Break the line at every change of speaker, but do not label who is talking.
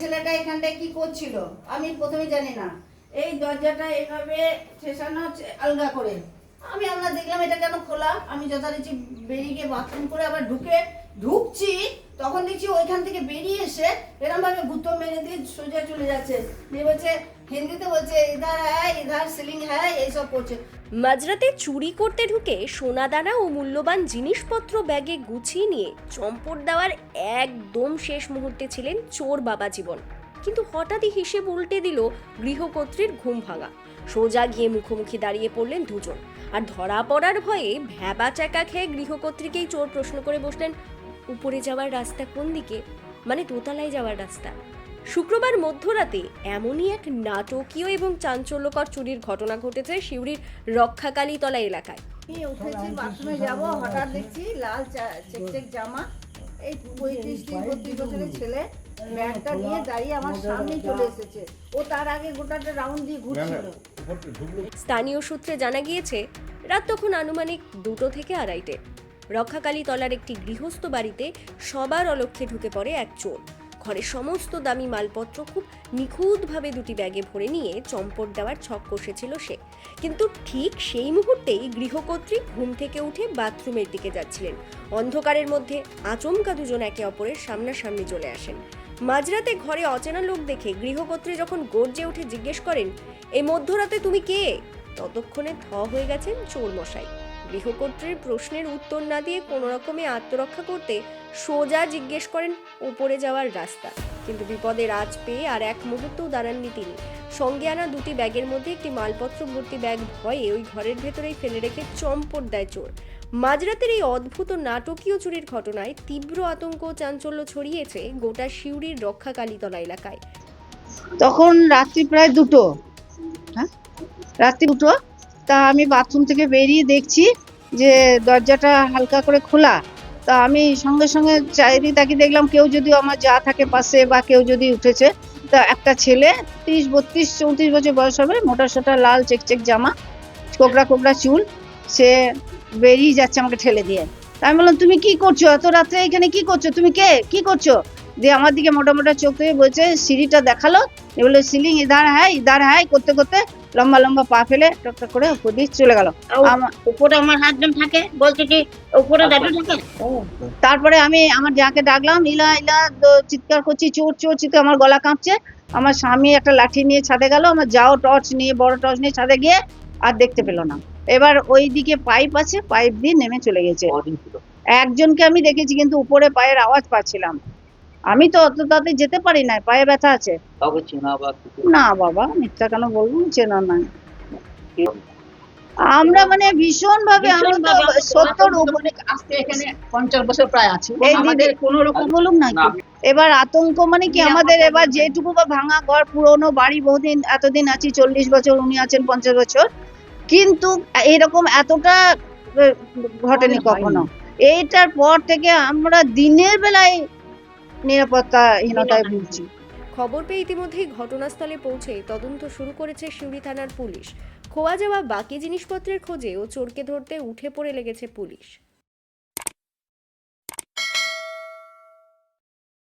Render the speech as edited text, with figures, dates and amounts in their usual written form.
ছেলেটা এখানটায় কি করছিল আমি প্রথমে জানি না। এই দরজাটা এইভাবে ঠেসানো আলগা করে আমি আমরা দেখলাম এটা কেন খোলা। আমি যথারীতি বেরিয়ে গিয়ে বাথরুম করে আবার ঢুকছি, তখন দেখছি ওইখান থেকে বেরিয়ে এসে এরকম ভাবে গুঁতো মেরে দিয়ে সোজা চলে যাচ্ছে। দিয়ে বলছে, হিন্দিতে বলছে ইধার হ্যায় ইধার সিলিং হ্যায়, এইসব করছে।
মাঝরাতে চুরি করতে ঢুকে সোনাদানা ও মূল্যবান জিনিসপত্র ব্যাগে গুছিয়ে নিয়ে চম্পট দেওয়ার একদম শেষ মুহূর্তে ছিলেন চোর বাবা জীবন। কিন্তু হঠাৎই হিসেব উল্টে দিল গৃহকর্ত্রীর ঘুম ভাঙা। সোজা গিয়ে মুখোমুখি দাঁড়িয়ে পড়লেন দুজন, আর ধরা পড়ার ভয়ে ভ্যাবা চাকা খেয়ে গৃহকর্ত্রীকেই চোর প্রশ্ন করে বসলেন, উপরে যাওয়ার রাস্তা কোন দিকে, মানে দোতলায় যাওয়ার রাস্তা। শুক্রবার মধ্যরাতে এমনই এক নাটকীয় এবং চাঞ্চল্যকর চুরির ঘটনা ঘটেছে সিউড়ির রক্ষাকালীতলা এলাকায়।
উঠেছি বাথরুমে যাবো, হঠাৎ দেখছি লাল চেকচেক জামা, এই 35-32 বছরের ছেলে ব্যাগটা নিয়ে দাঁড়িয়ে আমার সামনেই চলে এসেছে। ও তার আগে গোটাটা রাউন্ড দিয়ে ঘুরছিল।
স্থানীয় সূত্রে জানা গিয়েছে, রাত তখন আনুমানিক 2টো থেকে 2:30টে। রক্ষাকালীতলার একটি গৃহস্থ বাড়িতে সবার অলক্ষ্যে ঢুকে পড়ে এক চোর। ঘরের সমস্ত দামি মালপত্র খুব নিখুঁতভাবে দুটি ব্যাগে ভরে নিয়ে চম্পট দেওয়ার ছক কষেছিল সে। কিন্তু ঠিক সেই মুহূর্তেই গৃহকর্ত্রী ঘুম থেকে উঠে বাথরুমের দিকে যাচ্ছিলেন। অন্ধকারের মধ্যে আচমকা দুজন একে অপরের সামনাসামনি চলে আসেন। মাঝরাতে ঘরে অচেনা লোক দেখে গৃহকর্ত্রী যখন গর্জে উঠে জিজ্ঞেস করেন, এই মধ্যরাতে তুমি কে, ততক্ষণে থ হয়ে গেছেন চোর মশাই। গৃহকর্ত্রীর প্রশ্নের উত্তর না দিয়ে কোনো রকমে আত্মরক্ষা করতে সোজা জিজ্ঞেস করেন উপরে যাওয়ার রাস্তা। কিন্তু বিপদের আঁচ পেয়ে আর এক মুহূর্তও দাঁড়াননি তিনি। সঙ্গে আনা দুটি ব্যাগের মধ্যে একটি মালপত্র ভর্তি ব্যাগ ভয়ে ওই ঘরের ভেতরেই ফেলে রেখে চম্পট দেয় চোর। মাঝরাতের এই অদ্ভুত নাটকীয় চুরির ঘটনায় তীব্র আতঙ্ক ও চাঞ্চল্য ছড়িয়েছে গোটা সিউড়ির রক্ষাকালীতলা এলাকায়।
তখন রাত্রি প্রায় 2টো, রাত্রি 2টো। তা আমি বাথরুম থেকে বেরিয়ে দেখছি যে দরজাটা হালকা করে খোলা। তা আমি সঙ্গে সঙ্গে চারিদিকে তাকিয়ে দেখলাম কেউ যদি আমার যা থাকে পাশে বা কেউ যদি উঠেছে। তা একটা ছেলে 30-32-34 বছর বয়স হবে, মোটা সোটা লাল চেকচেক জামা, কোকড়া কোকড়া চুল, সে বেরিয়ে যাচ্ছে আমাকে ঠেলে দিয়ে। তা আমি বললাম, তুমি কি করছো এত রাত্রে এখানে, কি করছো, তুমি কে, কি করছো? দিয়ে আমার দিকে মোটা মোটা চোখ দিয়ে বলছে, সিঁড়িটা দেখালো, বলে সিলিং ইধার হ্যায় করতে করতে লম্বা লম্বা পা ফেলে টকটক করে উপর দিয়ে চলে গেল।
উপরে আমার হাজবেন্ড থাকে, বলছে কি উপরে দাদু থাকে।
তারপরে আমি আমার যাকে ডাকলাম, ইলা ইলা চিৎকার করছি, চোর চোর চিৎকার, আমার গলা কাঁপছে। আমার স্বামী একটা লাঠি নিয়ে ছাদে গেল, আমার যাও টর্চ নিয়ে, বড় টর্চ নিয়ে ছাদে গিয়ে আর দেখতে পেল না। এবার ওই দিকে পাইপ আছে, পাইপ দিয়ে নেমে চলে গেছে। একজনকে আমি দেখেছি, কিন্তু উপরে পায়ের আওয়াজ পাচ্ছিলাম। আমি তো অত তাতে যেতে পারি না, পায়ে ব্যথা আছে। না বাবা, মিথ্যা কেন বলবো, চেনা নাই। আমরা মানে ভীষণ ভাবে, আমি তো 70 উপরে
আজকে এখানে 50 বছর প্রায় আছে,
আমাদের কোনো রকম বলুন না। এবার আতঙ্ক মানে কি আমাদের, এবার যেটুকু বা ভাঙা ঘর, পুরোনো বাড়ি, বহুদিন এতদিন আছি, 40 বছর, উনি আছেন 50 বছর, কিন্তু এরকম এতটা ঘটেনি কখনো। এইটার পর থেকে আমরা দিনের বেলায় নিরাপত্তাহীনতায় ভুগছি।
খবর পেয়ে ইতিমধ্যেই ঘটনাস্থলে পৌঁছে তদন্ত শুরু করেছে সিউড়ি থানার পুলিশ। খোয়া যাওয়া বাকি জিনিসপত্রের খোঁজে ও চোরকে ধরতে উঠে পড়ে লেগেছে পুলিশ।